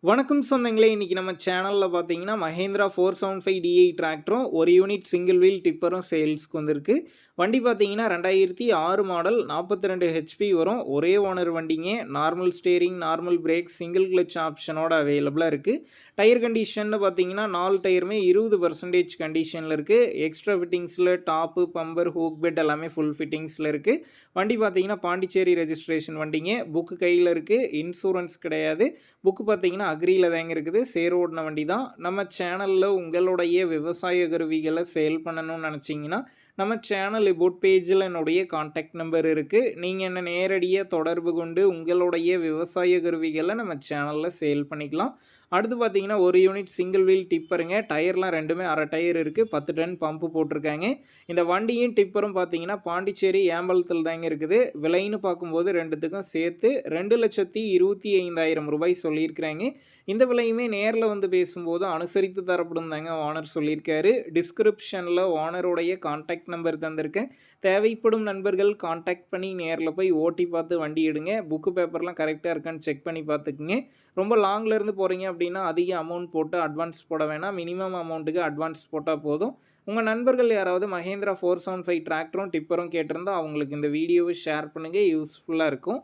வணக்கம் சொந்தங்களே, இன்னைக்கு நம்ம சேனலில் பார்த்தீங்கன்னா மஹேந்திரா 475 DI டிராக்டரும் ஒரு யூனிட் சிங்கிள் வீல் டிப்பரும் சேல்ஸ்க்கு வந்திருக்கு. வண்டி பார்த்தீங்கன்னா 2006 மாடல் 42 ஹெச்பி வரும். ஒரே ஓனர் வண்டிங்க. Normal steering, normal brake, single clutch ஆப்ஷனோட அவைலபிளாக இருக்குது. டயர் கண்டிஷன்னு பார்த்தீங்கன்னா 4 டயருமே 20% கண்டிஷனில் இருக்குது. எக்ஸ்ட்ரா ஃபிட்டிங்ஸில் டாப்பு, பம்பர், ஹூக் பெட் எல்லாமே ஃபுல் ஃபிட்டிங்ஸில் இருக்குது. வண்டி பார்த்தீங்கன்னா பாண்டிச்சேரி ரெஜிஸ்ட்ரேஷன் வண்டிங்க. புக்கு கையில் இருக்குது. இன்சூரன்ஸ் கிடையாது. புக்கு பார்த்தீங்கன்னா அக்ரியில் தாங்க இருக்குது. சேர் ஓடின வண்டி தான். நம்ம சேனலில் உங்களுடைய விவசாய கருவிகளை சேல் பண்ணணும்னு நினச்சிங்கன்னா நம்ம சேனல் இபோட் பேஜில் என்னுடைய கான்டாக்ட் நம்பர் இருக்குது. நீங்கள் என்ன நேரடியாக தொடர்பு கொண்டு உங்களுடைய விவசாய கருவிகளை நம்ம சேனலில் சேல் பண்ணிக்கலாம். அடுத்து பார்த்தீங்கன்னா ஒரு யூனிட் சிங்கிள் வீல் டிப்பருங்க. டயர்லாம் ரெண்டுமே அரை டயர் இருக்குது. 10 டன் பம்பு போட்டிருக்காங்க. இந்த வண்டியும் டிப்பரும் பார்த்தீங்கன்னா பாண்டிச்சேரி ஏம்பலத்தில் தாங்க இருக்குது. விலைன்னு பார்க்கும்போது ரெண்டுத்துக்கும் சேர்த்து 2,25,000 ரூபாய் சொல்லியிருக்கிறாங்க. இந்த விலையுமே நேரில் வந்து பேசும்போது அனுசரித்து தரப்படும் தாங்க ஓனர் சொல்லியிருக்காரு. டிஸ்கிரிப்ஷனில் ஓனருடைய கான்டாக்ட் நம்பர் தந்திருக்கேன். தேவைப்படும் நண்பர்கள் கான்டாக்ட் பண்ணி நேரில் போய் ஓட்டி பார்த்து வண்டி எடுங்க. புக்கு பேப்பர்லாம் கரெக்டாக இருக்கான்னு செக் பண்ணி பார்த்துக்குங்க. ரொம்ப லாங்லேருந்து போகிறீங்க அப்படின்னா அதிக அமௌண்ட் போட்டு அட்வான்ஸ் போட வேணாம். மினிமம் அமௌண்ட்டுக்கு அட்வான்ஸ் போட்டால் போதும். உங்கள் நண்பர்கள் யாராவது மஹேந்திரா 475 டிராக்டரும் டிப்பரும் கேட்டிருந்தால் அவங்களுக்கு இந்த வீடியோவை ஷேர் பண்ணுங்கள். யூஸ்ஃபுல்லாக இருக்கும்.